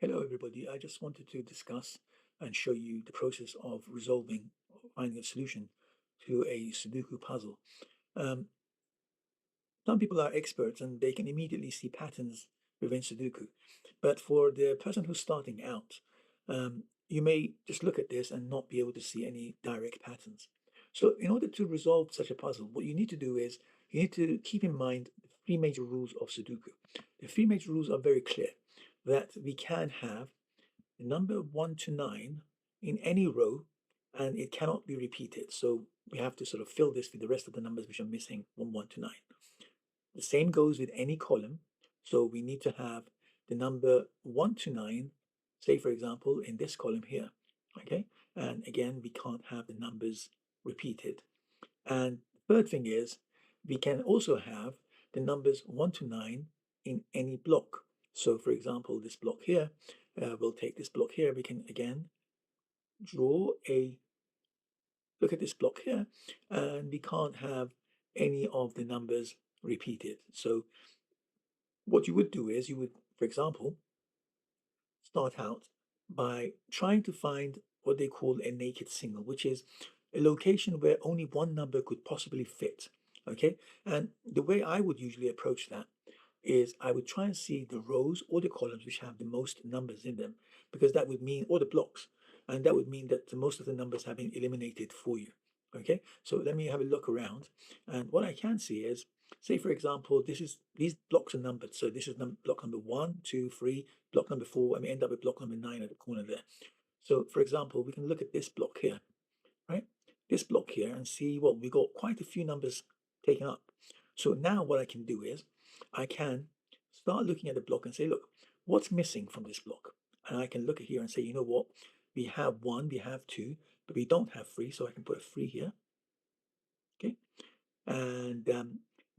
Hello, everybody. I just wanted to discuss and show you the process of resolving or finding a solution to a Sudoku puzzle. Um, some people are experts and they can immediately see patterns within Sudoku. But for the person who's starting out, you may just look at this and not be able to see any direct patterns. So, in order to resolve such a puzzle, what you need to do is you need to keep in mind the three major rules of Sudoku. The three major rules are very clear that we can have the number 1 to 9 in any row and it cannot be repeated. So we have to sort of fill this with the rest of the numbers which are missing from 1 to 9. The same goes with any column. So we need to have the number 1 to 9, say for example, in this column here. Okay. And again, we can't have the numbers repeated. And the third thing is we can also have the numbers 1 to 9 in any block. So for example, this block here, we'll take this block here. We can again draw a look at this block here, and we can't have any of the numbers repeated. So what you would do is you would, for example, start out by trying to find what they call a naked single, which is a location where only one number could possibly fit. Okay, and the way I would usually approach that is I would try and see the rows or the columns which have the most numbers in them, because that would mean, or the blocks, and that would mean that most of the numbers have been eliminated for you. Okay, so let me have a look around, and what I can see is, say for example, these blocks are numbered. So this is block number 1, 2, 3, block number 4, and we end up with block number 9 at the corner there. So for example, we can look at this block here, right? This block here and see, well, we got quite a few numbers taken up. So now what I can do is I can start looking at the block and say, look, what's missing from this block? And I can look at here and say, you know what? We have 1, we have 2, but we don't have 3. So I can put a 3 here. Okay. And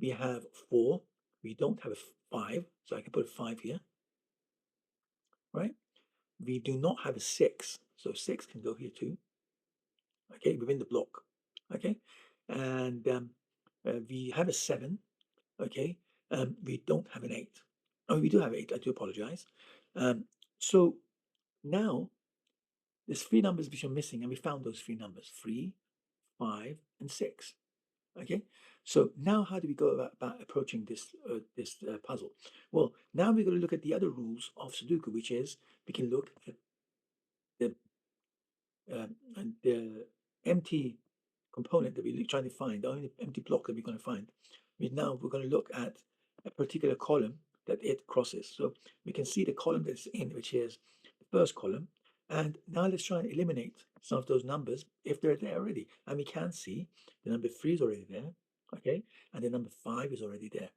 we have 4. We don't have a 5. So I can put a 5 here. Right. We do not have a 6. So 6 can go here too. Okay. Within the block. Okay. And we have a 7. Okay. We don't have an 8. Oh, we do have 8. I do apologize. So now there's 3 numbers which are missing, and we found those 3 numbers: 3, 5, and 6. Okay. So now how do we go about approaching this puzzle? Well, now we're going to look at the other rules of Sudoku, which is we can look at the the empty component that we're trying to find, the only empty block that we're going to find. We're going to look at a particular column that it crosses. So we can see the column that's in, which is the first column. And now let's try and eliminate some of those numbers if they're there already. And we can see the number 3 is already there, okay? And the number 5 is already there,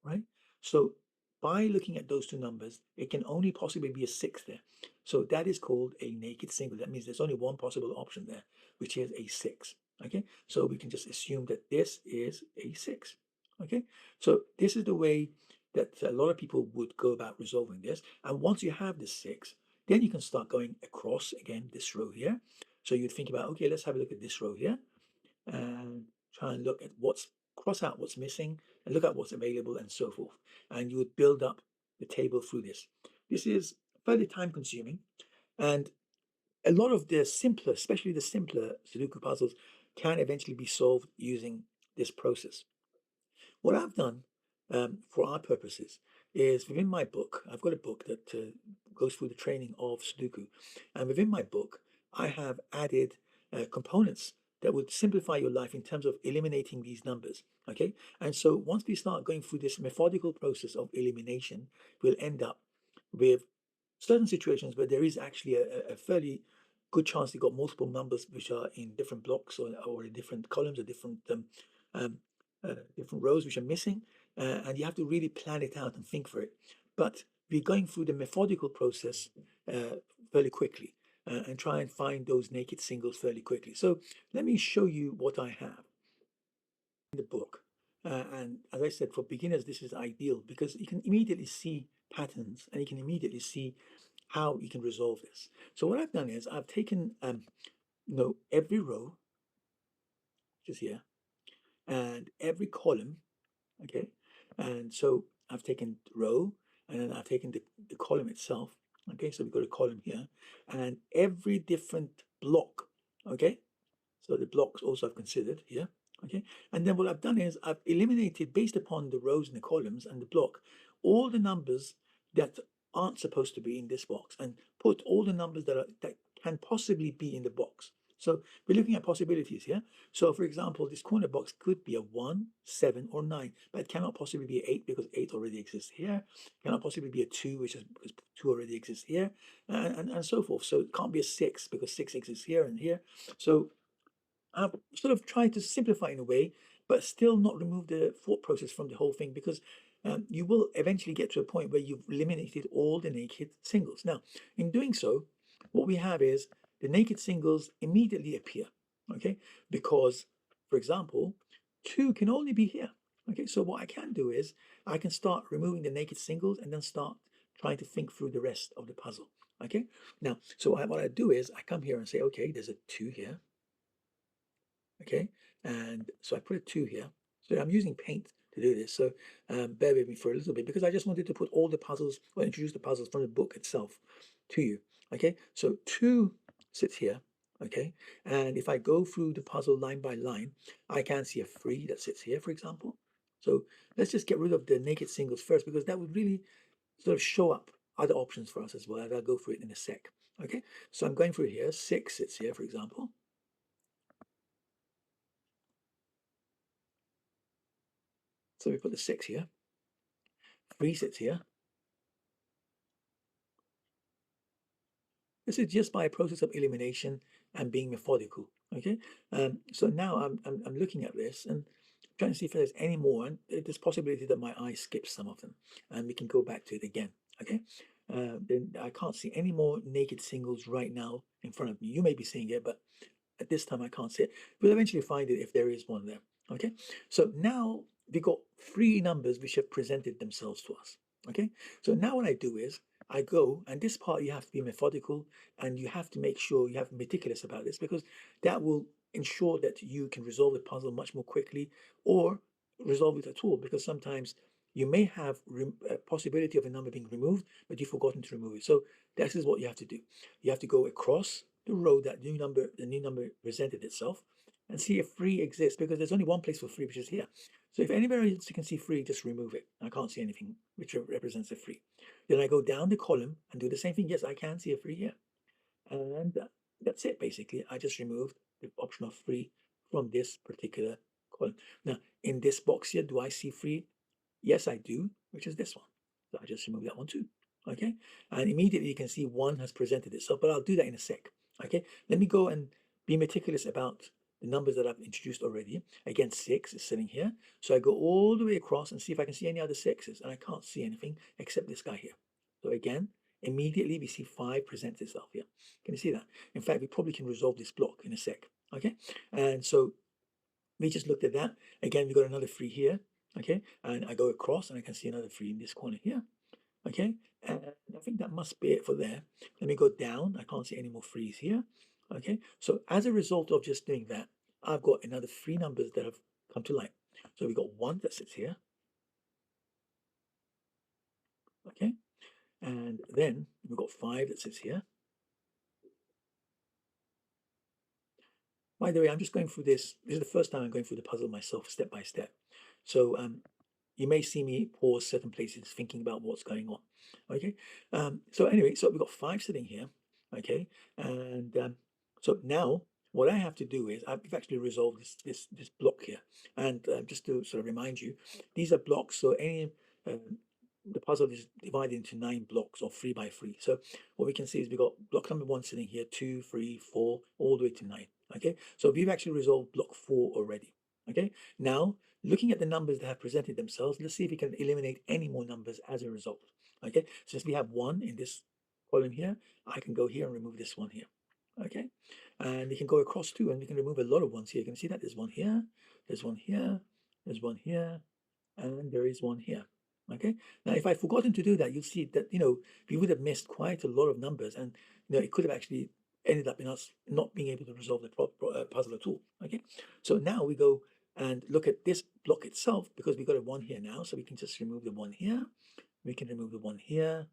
right? So by looking at those two numbers, it can only possibly be a 6 there. So that is called a naked single. That means there's only one possible option there, which is a 6. Okay, so we can just assume that this is a 6. Okay, so this is the way that a lot of people would go about resolving this. And once you have this 6, then you can start going across again this row here. So you'd think about, okay, let's have a look at this row here and try and look at cross out what's missing and look at what's available and so forth. And you would build up the table through this. This is fairly time consuming, and a lot of the simpler, especially the simpler Sudoku puzzles, can eventually be solved using this process. What I've done for our purposes is within my book, I've got a book that goes through the training of Sudoku. And within my book, I have added components that would simplify your life in terms of eliminating these numbers. Okay. And so once we start going through this methodical process of elimination, we'll end up with certain situations where there is actually a fairly good chance you've got multiple numbers which are in different blocks or in different columns or um, different rows which are missing, and you have to really plan it out and think for it. But we're going through the methodical process fairly quickly and try and find those naked singles fairly quickly. So let me show you what I have in the book. And as I said, for beginners, this is ideal because you can immediately see patterns and you can immediately see how you can resolve this. So what I've done is I've taken every row, which is here, and every column, okay? And so I've taken the row and then I've taken the column itself, Okay, so we've got a column here, and every different block, okay, so the blocks also I've considered here, okay, and then what I've done is I've eliminated, based upon the rows and the columns and the block, all the numbers that aren't supposed to be in this box, and put all the numbers that can possibly be in the box. So we're looking at possibilities here. So for example, this corner box could be a 1, 7, or 9, but it cannot possibly be 8 because 8 already exists here. It cannot possibly be a 2, which is because 2 already exists here, and so forth. So it can't be a 6 because 6 exists here and here. So I've sort of tried to simplify in a way, but still not remove the thought process from the whole thing, because you will eventually get to a point where you've eliminated all the naked singles. Now, in doing so, what we have is the naked singles immediately appear, okay? Because, for example, 2 can only be here, okay? So what I can do is I can start removing the naked singles and then start trying to think through the rest of the puzzle, okay? Now, so what I do is I come here and say, okay, there's a 2 here, okay, and so I put a 2 here. So I'm using paint to do this, so bear with me for a little bit, because I just wanted to put all the puzzles, or introduce the puzzles from the book itself to you, okay. So 2 sits here, okay, and if I go through the puzzle line by line, I can see a 3 that sits here, for example. So let's just get rid of the naked singles first, because that would really sort of show up other options for us as well, and I'll go through it in a sec, okay. So I'm going through here. 6 sits here, for example. So we put the 6 here. 3 sits here. This is just by a process of elimination and being methodical. Okay, so now I'm looking at this and trying to see if there's any more, and there's possibility that my eye skips some of them, and we can go back to it again. Okay, then I can't see any more naked singles right now in front of me. You may be seeing it, but at this time I can't see it. We'll eventually find it if there is one there. Okay, so now we got 3 numbers which have presented themselves to us. Okay, so now what I do is I go, and this part you have to be methodical, and you have to make sure you have meticulous about this, because that will ensure that you can resolve the puzzle much more quickly, or resolve it at all, because sometimes you may have a possibility of a number being removed, but you've forgotten to remove it. So this is what you have to do. You have to go across the row that the new number presented itself, and see if 3 exists, because there's only one place for 3, which is here. So if anywhere else you can see 3, just remove it. I can't see anything which represents a 3. Then I go down the column and do the same thing. Yes, I can see a 3 here. And that's it, basically. I just removed the option of 3 from this particular column. Now, in this box here, do I see 3? Yes, I do, which is this one. So I just remove that one too. Okay, and immediately you can see 1 has presented itself, but I'll do that in a sec. Okay, let me go and be meticulous about the numbers that I've introduced already. Again, 6 is sitting here. So I go all the way across and see if I can see any other 6s, and I can't see anything except this guy here. So again, immediately we see 5 presents itself here. Can you see that? In fact, we probably can resolve this block in a sec. Okay, and so we just looked at that. Again, we got another 3 here. Okay, and I go across and I can see another 3 in this corner here. Okay, and I think that must be it for there. Let me go down. I can't see any more 3s here. Okay, so as a result of just doing that, I've got another 3 numbers that have come to light. So we got 1 that sits here. Okay, and then we've got 5 that sits here. By the way, I'm just going through this. This is the first time I'm going through the puzzle myself, step by step. So you may see me pause certain places thinking about what's going on. Okay, so anyway, so we've got 5 sitting here. Okay, and so now what I have to do is I've actually resolved this block here, and just to sort of remind you, these are blocks. So any the puzzle is divided into 9 blocks or 3 by 3. So what we can see is we've got block number 1 sitting here, 2, 3, 4, all the way to 9. Okay, so we've actually resolved block 4 already. Okay, now looking at the numbers that have presented themselves, let's see if we can eliminate any more numbers as a result. Okay, since we have 1 in this column here, I can go here and remove this one here. Okay, and we can go across too, and we can remove a lot of ones here. You can see that there's 1 here, there's 1 here, there's 1 here, and there is 1 here. Okay, now if I'd forgotten to do that, you'll see that, we would have missed quite a lot of numbers, and it could have actually ended up in us not being able to resolve the puzzle at all. Okay, so now we go and look at this block itself, because we got a 1 here now, so we can just remove the 1 here, we can remove the 1 here,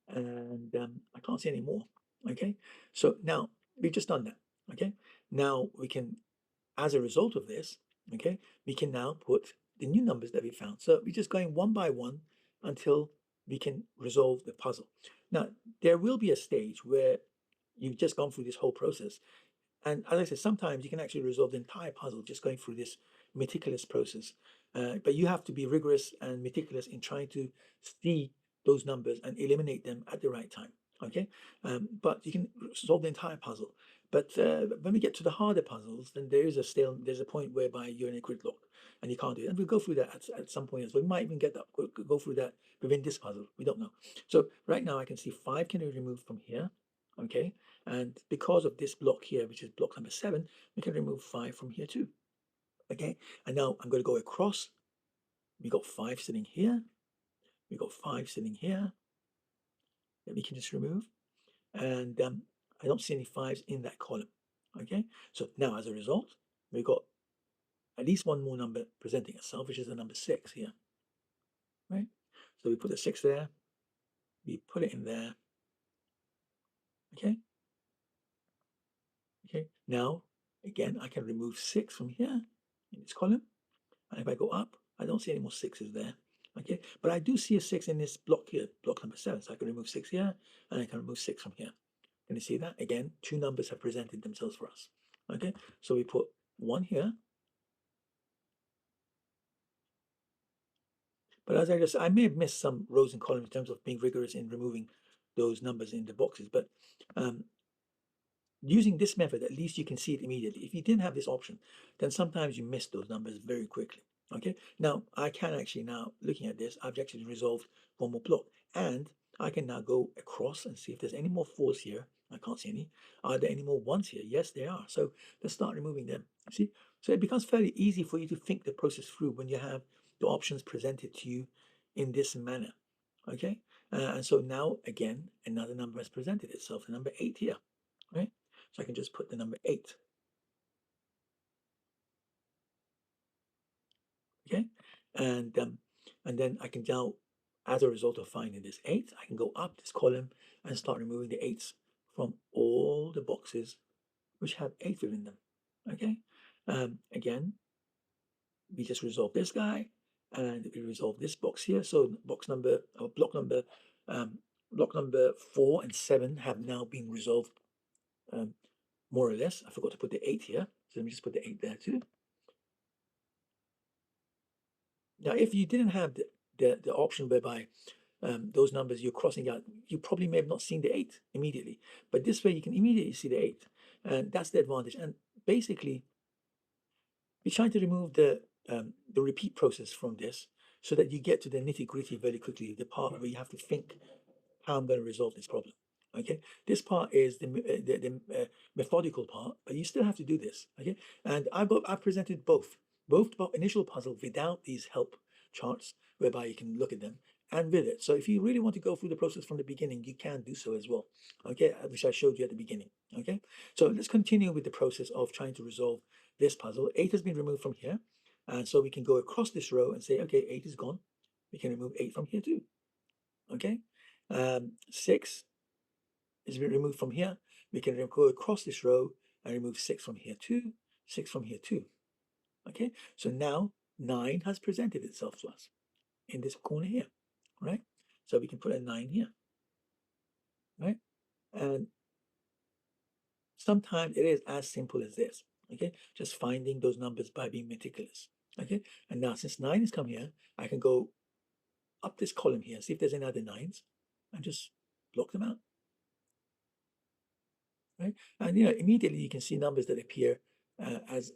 and I can't see any more. Okay, so now we've just done that. Okay, now we can, as a result of this, okay, we can now put the new numbers that we found. So we're just going one by one until we can resolve the puzzle. Now, there will be a stage where you've just gone through this whole process. And as I said, sometimes you can actually resolve the entire puzzle just going through this meticulous process. But you have to be rigorous and meticulous in trying to see those numbers and eliminate them at the right time. Okay, but you can solve the entire puzzle. But when we get to the harder puzzles, then there's a point whereby you're in a gridlock and you can't do it. And we'll go through that at some point as well. We might even go through that within this puzzle. We don't know. So right now I can see 5 can be removed from here. Okay, and because of this block here, which is block number 7, we can remove 5 from here too. Okay, and now I'm going to go across. We got 5 sitting here. We got 5 sitting here that we can just remove. And I don't see any 5s in that column. Okay, so now as a result, we got at least one more number presenting itself, which is the number 6 here. Right, so we put the 6 there. We put it in there. Okay. Okay, now again, I can remove 6 from here in this column. And if I go up, I don't see any more 6s there. Okay, but I do see a 6 in this block here, block number 7. So I can remove 6 here, and I can remove 6 from here. Can you see that? Again, 2 numbers have presented themselves for us. Okay, so we put 1 here. But as I may have missed some rows and columns in terms of being rigorous in removing those numbers in the boxes. But using this method, at least you can see it immediately. If you didn't have this option, then sometimes you miss those numbers very quickly. Okay, now I can actually now, looking at this, I've actually resolved one more block. And I can now go across and see if there's any more 4s here. I can't see any. Are there any more 1s here? Yes, there are. So let's start removing them. See? So it becomes fairly easy for you to think the process through when you have the options presented to you in this manner. Okay, and so now, again, another number has presented itself, the number 8 here. Right? So I can just put the number 8. Okay, and then I can now, as a result of finding this 8, I can go up this column and start removing the 8s from all the boxes which have 8 within them. Okay, again, we just resolve this guy, and we resolve this box here. So block number 4 and 7 have now been resolved, more or less. I forgot to put the 8 here, so let me just put the 8 there too. Now, if you didn't have the option whereby those numbers you're crossing out, you probably may have not seen the 8 immediately. But this way, you can immediately see the 8, and that's the advantage. And basically, we're trying to remove the repeat process from this so that you get to the nitty gritty very quickly, the part where you have to think how I'm going to resolve this problem. Okay, this part is the methodical part, but you still have to do this. Okay, and I've presented both initial puzzle without these help charts whereby you can look at them, and with it. So if you really want to go through the process from the beginning, you can do so as well. Okay, which I showed you at the beginning. Okay, so let's continue with the process of trying to resolve this puzzle. 8 has been removed from here, and so we can go across this row and say, okay, 8 is gone. We can remove 8 from here too. Okay, 6 is removed from here. We can go across this row and remove 6 from here too, 6 from here too. Okay, so now 9 has presented itself to us in this corner here, right? So we can put a 9 here, right? And sometimes it is as simple as this, okay? Just finding those numbers by being meticulous, okay? And now since 9 has come here, I can go up this column here, see if there's any other 9s, and just block them out. Right? And immediately you can see numbers that appear as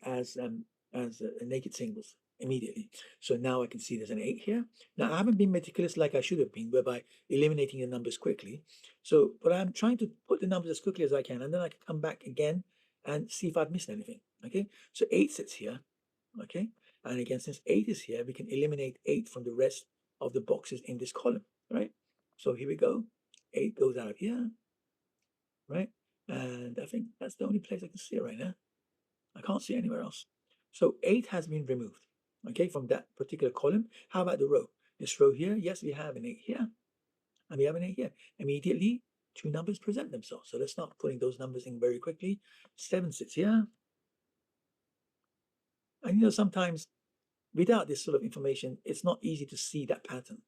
naked singles immediately. So now I can see there's an 8 here. Now I haven't been meticulous like I should have been, whereby eliminating the numbers quickly. So, but I'm trying to put the numbers as quickly as I can, and then I can come back again and see if I've missed anything. Okay, so 8 sits here. Okay, and again, since 8 is here, we can eliminate 8 from the rest of the boxes in this column. Right. So here we go. 8 goes out of here. Right. And I think that's the only place I can see it right now. I can't see anywhere else. So 8 has been removed, okay, from that particular column. How about the row? This row here, yes, we have an 8 here. and we have an 8 here. Immediately, two numbers present themselves. So let's start putting those numbers in very quickly. 7 sits here. And sometimes without this sort of information, it's not easy to see that pattern.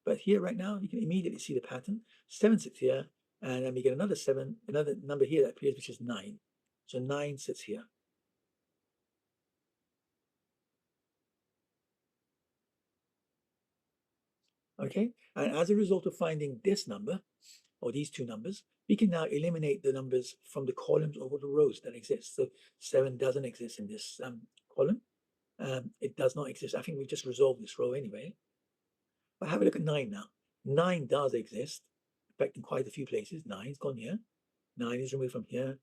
But here right now, you can immediately see the pattern. 7 sits here, and then we get another 7, another number here that appears, which is 9. So 9 sits here. Okay, and as a result of finding this number, or these two numbers, we can now eliminate the numbers from the columns over the rows that exist. So 7 doesn't exist in this column. It does not exist. I think we just resolved this row anyway. But have a look at 9 now. 9 does exist, in fact, in quite a few places. 9's gone here. 9 is removed from here.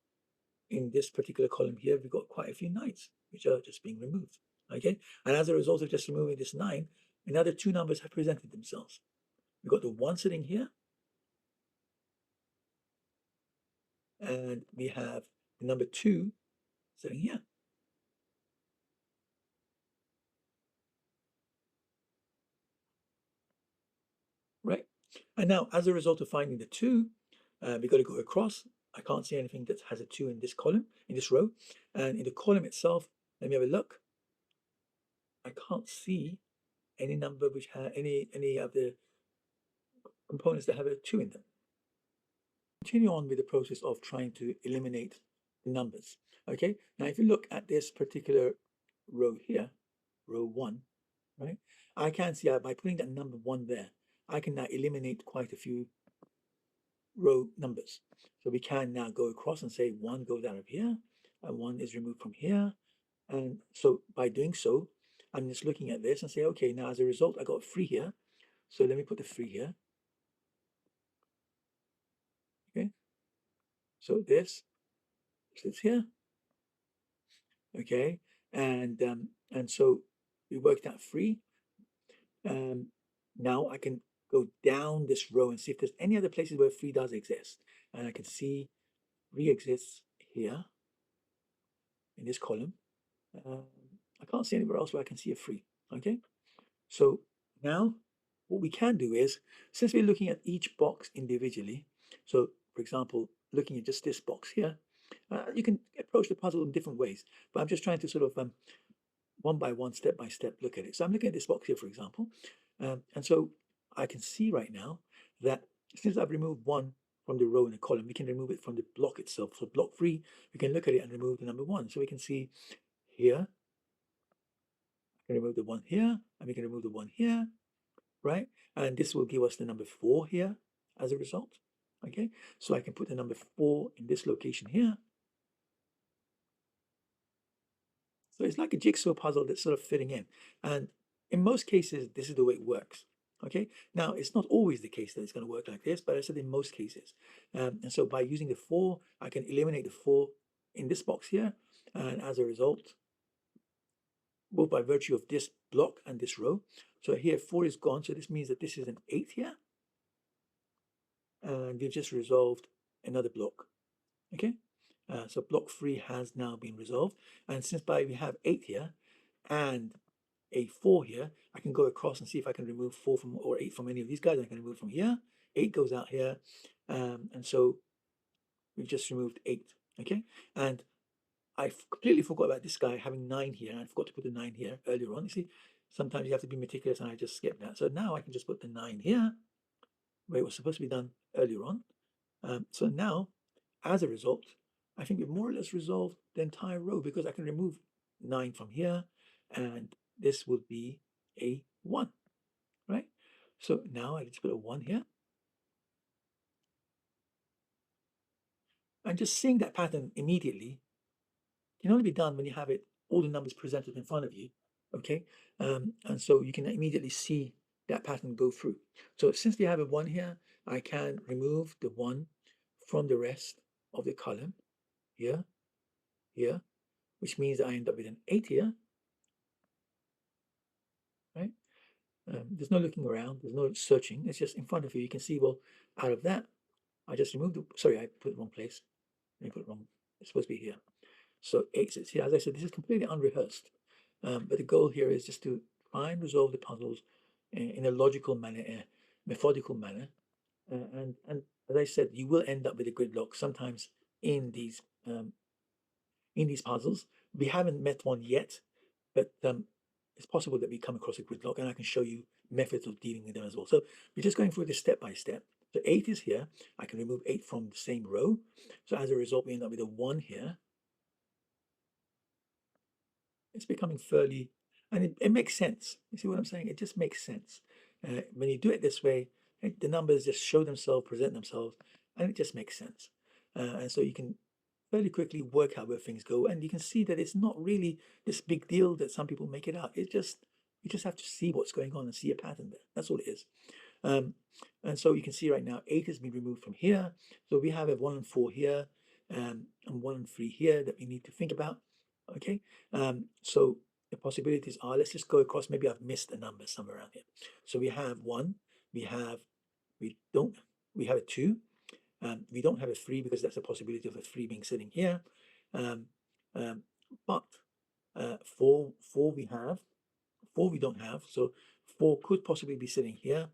In this particular column here, we've got quite a few 9's, which are just being removed. Okay, and as a result of just removing this 9, another two numbers have presented themselves. We've got the 1 sitting here, and we have the number 2 sitting here. Right, and now as a result of finding the 2, we've got to go across. I can't see anything that has a 2 in this column, in this row, and in the column itself, let me have a look. I can't see any number which has any of the components that have a 2 in them. Continue on with the process of trying to eliminate the numbers. Okay, now if you look at this particular row here, row 1, right, I can see by putting that number 1 there, I can now eliminate quite a few row numbers. So we can now go across and say 1 goes out of here, and 1 is removed from here. And so by doing so, I'm just looking at this and say, okay, now as a result, I got 3 here. So let me put the 3 here. Okay, so this sits here. Okay, and so we worked that 3. Now I can go down this row and see if there's any other places where 3 does exist. And I can see 3 exists here in this column. I can't see anywhere else where I can see a 3. Okay, so now what we can do is, since we're looking at each box individually, so for example, looking at just this box here, you can approach the puzzle in different ways, but I'm just trying to sort of one by one, step by step, look at it. So I'm looking at this box here, for example, and so I can see right now that since I've removed 1 from the row in the column, we can remove it from the block itself. So block 3, we can look at it and remove the number 1. So we can see here, I can remove the 1 here, and we can remove the 1 here, right? And this will give us the number 4 here as a result. Okay, so I can put the number 4 in this location here. So it's like a jigsaw puzzle that's sort of fitting in. And in most cases, this is the way it works. Okay, now it's not always the case that it's going to work like this, but I said in most cases. And so by using the 4, I can eliminate the 4 in this box here. And as a result, both by virtue of this block and this row. So here 4 is gone. So this means that this is an 8 here. And we've just resolved another block. Okay, so block 3 has now been resolved. And since we have 8 here and a 4 here, I can go across and see if I can remove 4 from or 8 from any of these guys. I can remove from here. 8 goes out here, and so we've just removed 8. Okay, and I completely forgot about this guy having 9 here. And I forgot to put the 9 here earlier on. You see, sometimes you have to be meticulous, and I just skipped that. So now I can just put the 9 here, where it was supposed to be done earlier on. So now, as a result, I think we've more or less resolved the entire row because I can remove 9 from here, and this would be a 1, right? So now I just put a 1 here. And just seeing that pattern immediately can only be done when you have all the numbers presented in front of you, okay? And so you can immediately see that pattern go through. So since we have a 1 here, I can remove the 1 from the rest of the column here, here, which means I end up with an 8 here, right? There's no looking around, there's no searching, it's just in front of you. You can see, well, out of that, I just removed sorry, I put it wrong place. Let me put it wrong, it's supposed to be here. So 8 sits here. As I said, this is completely unrehearsed. But the goal here is just to try and resolve the puzzles in a logical manner, a methodical manner, And as I said, you will end up with a gridlock sometimes in these um, in these puzzles. We haven't met one yet, but it's possible that we come across a gridlock, and I can show you methods of dealing with them as well. So we're just going through this step by step. So 8 is here. I can remove 8 from the same row. So as a result, we end up with a 1 here. It's becoming fairly, and it makes sense. You see what I'm saying? It just makes sense. When you do it this way, the numbers just show themselves, present themselves, and it just makes sense. And so you can fairly quickly work out where things go, and you can see that it's not really this big deal that some people make it out. It just you just have to see what's going on and see a pattern there. That's all it is. Um, and so you can see right now 8 has been removed from here. So we have a 1 and 4 here, and 1 and 3 here that we need to think about. Okay, so the possibilities are, let's just go across. Maybe I've missed a number somewhere around here. So we have 1, we have, we don't, we have a 2, we don't have a 3 because that's a possibility of a 3 being sitting here. Um, but 4 we have, 4 we don't have. So 4 could possibly be sitting here.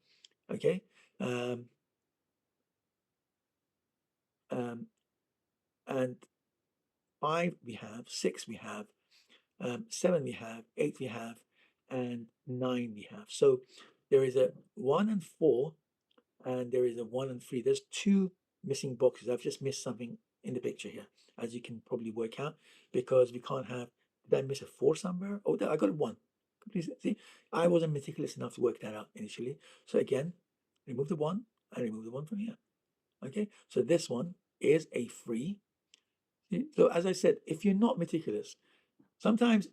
Okay. Um, um, and 5 we have, 6 we have, 7 we have, 8 we have, and 9 we have. So there is a 1 and 4, and there is a 1 and 3. There's 2 missing boxes. I've just missed something in the picture here, as you can probably work out, because we can't have, did I miss a 4 somewhere? Oh, I got a 1. Please see, I wasn't meticulous enough to work that out initially. So again, remove the 1 and remove the 1 from here. Okay, so this one is a 3. So as I said, if you're not meticulous, sometimes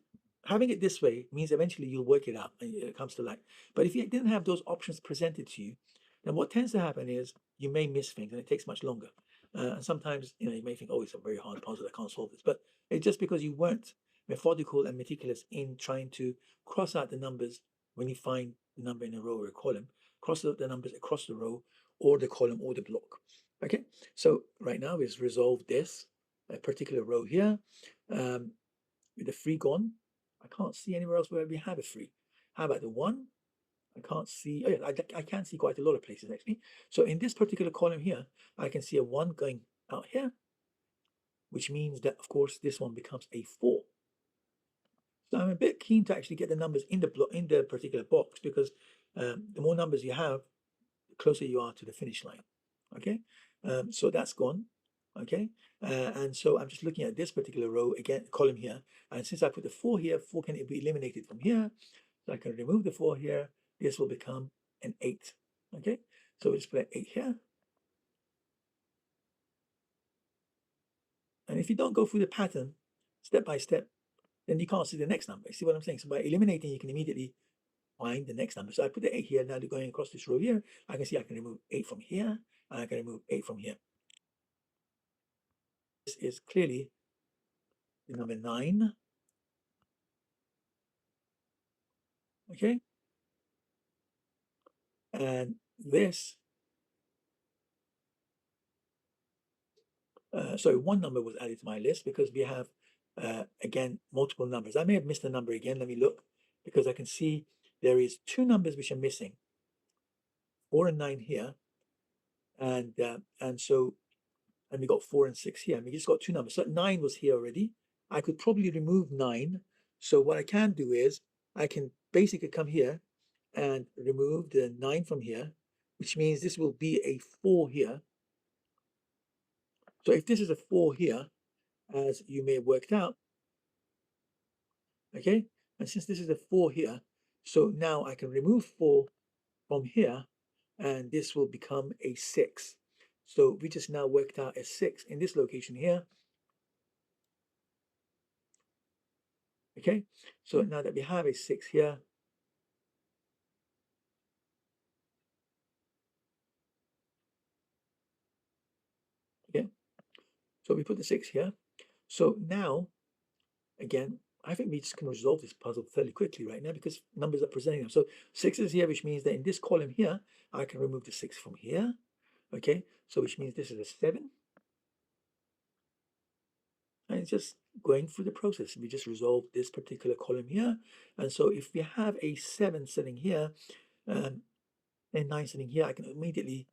having it this way means eventually you'll work it out and it comes to light. But if you didn't have those options presented to you, then what tends to happen is you may miss things and it takes much longer. And sometimes, you may think, oh, it's a very hard puzzle, I can't solve this. But it's just because you weren't methodical and meticulous in trying to cross out the numbers when you find the number in a row or a column, cross out the numbers across the row or the column or the block. Okay, so right now we've resolved this particular row here. With the 3 gone, I can't see anywhere else where we have a 3. How about the 1? I can't see. Oh yeah, I can see quite a lot of places actually. So in this particular column here, I can see a 1 going out here, which means that of course this one becomes a 4. So I'm a bit keen to actually get the numbers in the particular box, because the more numbers you have, the closer you are to the finish line. Okay, so that's gone. Okay, and so I'm just looking at this particular row again, column here, and since I put the 4 here, 4 can be eliminated from here. So I can remove the 4 here. This will become an 8. Okay, so we'll just put an 8 here. And if you don't go through the pattern step by step, then you can't see the next number. You see what I'm saying? So by eliminating, you can immediately find the next number. So I put the 8 here. Now going across this row here, I can see I can remove 8 from here, and I can remove 8 from here. This is clearly the number 9. Okay, and this, sorry, one number was added to my list because we have, again, multiple numbers. I may have missed a number again. Let me look, because I can see there is 2 numbers which are missing, 4 and 9 here, and so, and we got 4 and 6 here, and we just got 2 numbers. So 9 was here already. I could probably remove 9. So what I can do is I can basically come here and remove the 9 from here, which means this will be a 4 here. So if this is a 4 here, as you may have worked out, okay, and since this is a 4 here, so now I can remove 4 from here, and this will become a 6. So we just now worked out a 6 in this location here. Okay, so now that we have a 6 here, okay, so we put the 6 here. So now, again, I think we just can resolve this puzzle fairly quickly right now because numbers are presenting them. So 6 is here, which means that in this column here, I can remove the 6 from here. Okay, so which means this is a 7. And it's just going through the process. We just resolve this particular column here. And so if we have a 7 sitting here, and 9 sitting here, I can immediately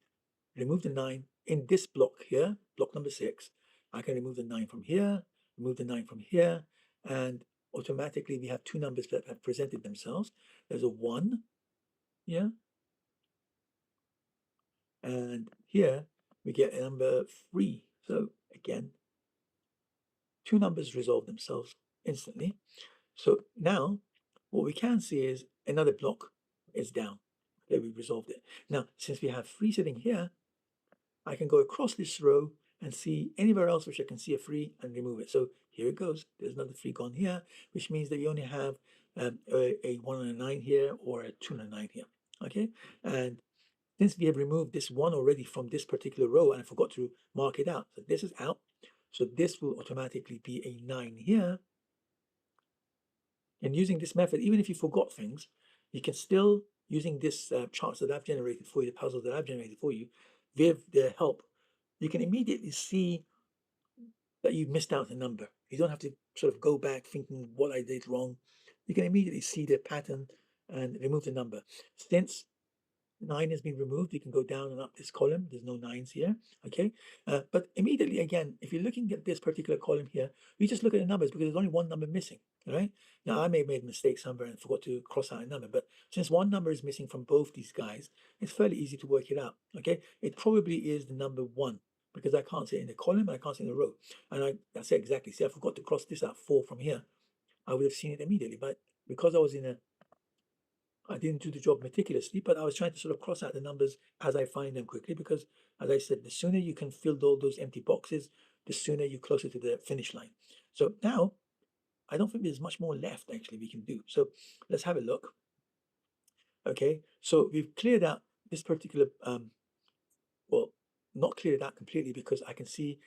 remove the 9 in this block here, block number 6. I can remove the 9 from here, remove the 9 from here, and automatically we have two numbers that have presented themselves. There's a 1 here, and here we get a number 3. So again, two numbers resolve themselves instantly. So now what we can see is another block is down. Okay, we resolved it. Now, since we have 3 sitting here, I can go across this row and see anywhere else which I can see a 3 and remove it. So here it goes. There's another 3 gone here, which means that you only have a 1 and a 9 here or a 2 and a 9 here. Okay, and since we have removed this 1 already from this particular row and I forgot to mark it out, so this is out. So this will automatically be a 9 here. And using this method, even if you forgot things, you can still, using this charts that I've generated for you, the puzzles that I've generated for you, with their help, you can immediately see that you've missed out a number. You don't have to sort of go back thinking what I did wrong. You can immediately see the pattern and remove the number. Since 9 has been removed, you can go down and up this column. There's no 9s here, okay? But immediately, again, if you're looking at this particular column here, you just look at the numbers because there's only one number missing, right? Now, I may have made a mistake somewhere and forgot to cross out a number, but since one number is missing from both these guys, it's fairly easy to work it out, okay? It probably is the number 1 because I can't see it in the column and I can't see it in the row. And that's it exactly. See, I forgot to cross this out 4 from here. I would have seen it immediately, but because I didn't do the job meticulously, but I was trying to sort of cross out the numbers as I find them quickly because, as I said, the sooner you can fill all those empty boxes, the sooner you're closer to the finish line. So now, I don't think there's much more left actually we can do. So let's have a look. Okay, so we've cleared out this particular, well, not cleared it out completely because I can see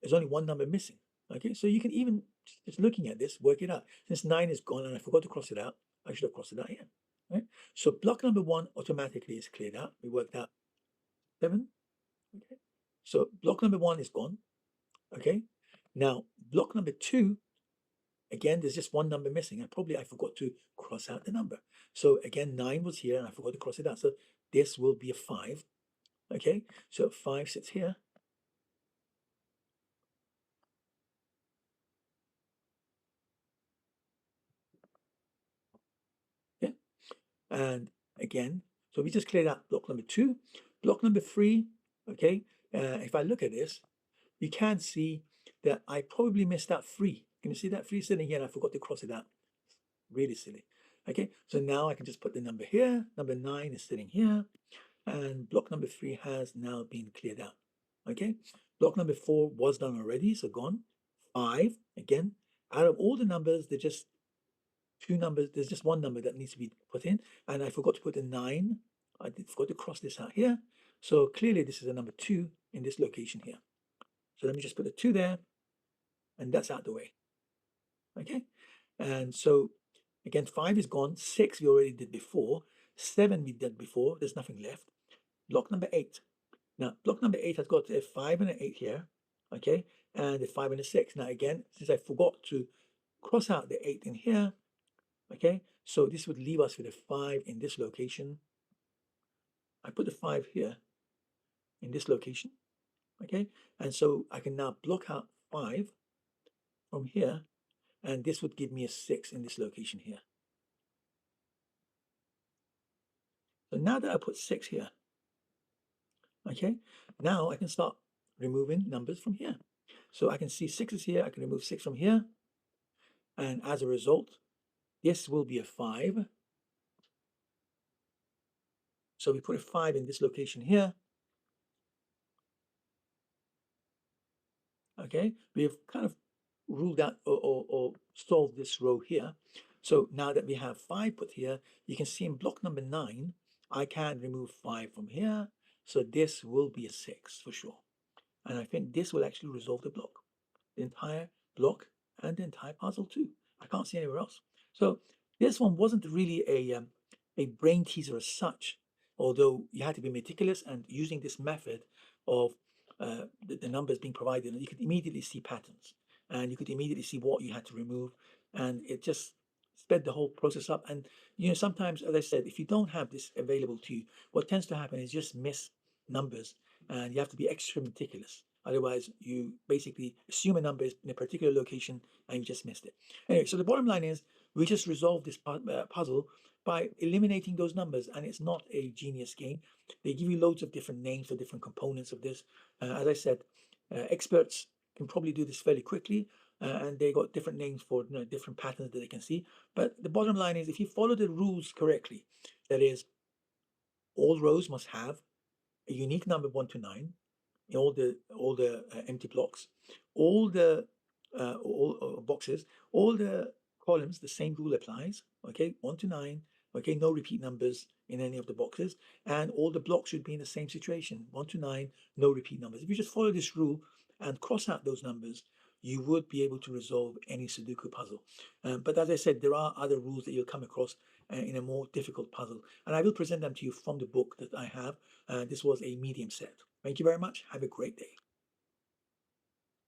there's only one number missing. Okay, so you can even, just looking at this, work it out. Since 9 is gone and I forgot to cross it out, I should have crossed it out here. Right? So block number 1 automatically is cleared out. We worked out 7. Okay. So block number 1 is gone. Okay. Now block number 2, again, there's just one number missing. And probably I forgot to cross out the number. So again, 9 was here and I forgot to cross it out. So this will be a 5. Okay. So 5 sits here. Okay. And again, so we just cleared out block number 2. Block number 3, okay, if I look at this, you can see that I probably missed out 3. Can you see that 3 sitting here and I forgot to cross it out? Really silly. Okay, so now I can just put the number here. Number 9 is sitting here. And block number 3 has now been cleared out. Okay, block number 4 was done already, so gone. 5, again, out of all the numbers, there's just two numbers. There's just one number that needs to be put in. And I forgot to put a 9. I forgot to cross this out here. So clearly this is a number 2 in this location here. So let me just put a 2 there. And that's out the way. Okay. And so again, 5 is gone. 6 we already did before. 7 we did before. There's nothing left. Block number 8. Now, block number 8 has got a 5 and an 8 here. Okay. And a 5 and a 6. Now, again, since I forgot to cross out the 8 in here, okay, so this would leave us with a 5 in this location. I put the 5 here in this location. Okay. And so I can now block out 5 from here. And this would give me a 6 in this location here. So now that I put 6 here, okay, now I can start removing numbers from here. So I can see 6 is here, I can remove 6 from here. And as a result, this will be a 5. So we put a 5 in this location here. Okay, we've kind of ruled out or solved this row here. So now that we have 5 put here, you can see in block number 9, I can remove 5 from here. So this will be a 6 for sure. And I think this will actually resolve the block, the entire block and the entire puzzle too. I can't see anywhere else. So this one wasn't really a brain teaser as such, although you had to be meticulous and using this method of the numbers being provided, you could immediately see patterns and you could immediately see what you had to remove. And it just sped the whole process up. And, sometimes, as I said, if you don't have this available to you, what tends to happen is just miss numbers and you have to be extra meticulous. Otherwise, you basically assume a number is in a particular location and you just missed it. Anyway, so the bottom line is we just resolve this puzzle by eliminating those numbers, and it's not a genius game. They give you loads of different names for different components of this. As I said, experts can probably do this fairly quickly, and they got different names for different patterns that they can see. But the bottom line is, if you follow the rules correctly, that is, all rows must have a unique number 1 to 9 in all the empty blocks, all boxes, all the columns. The same rule applies. Okay, 1 to 9. Okay, no repeat numbers in any of the boxes, and all the blocks should be in the same situation. 1 to 9, no repeat numbers. If you just follow this rule and cross out those numbers, you would be able to resolve any Sudoku puzzle. But as I said, there are other rules that you'll come across in a more difficult puzzle, and I will present them to you from the book that I have. This was a medium set. Thank you very much. Have a great day.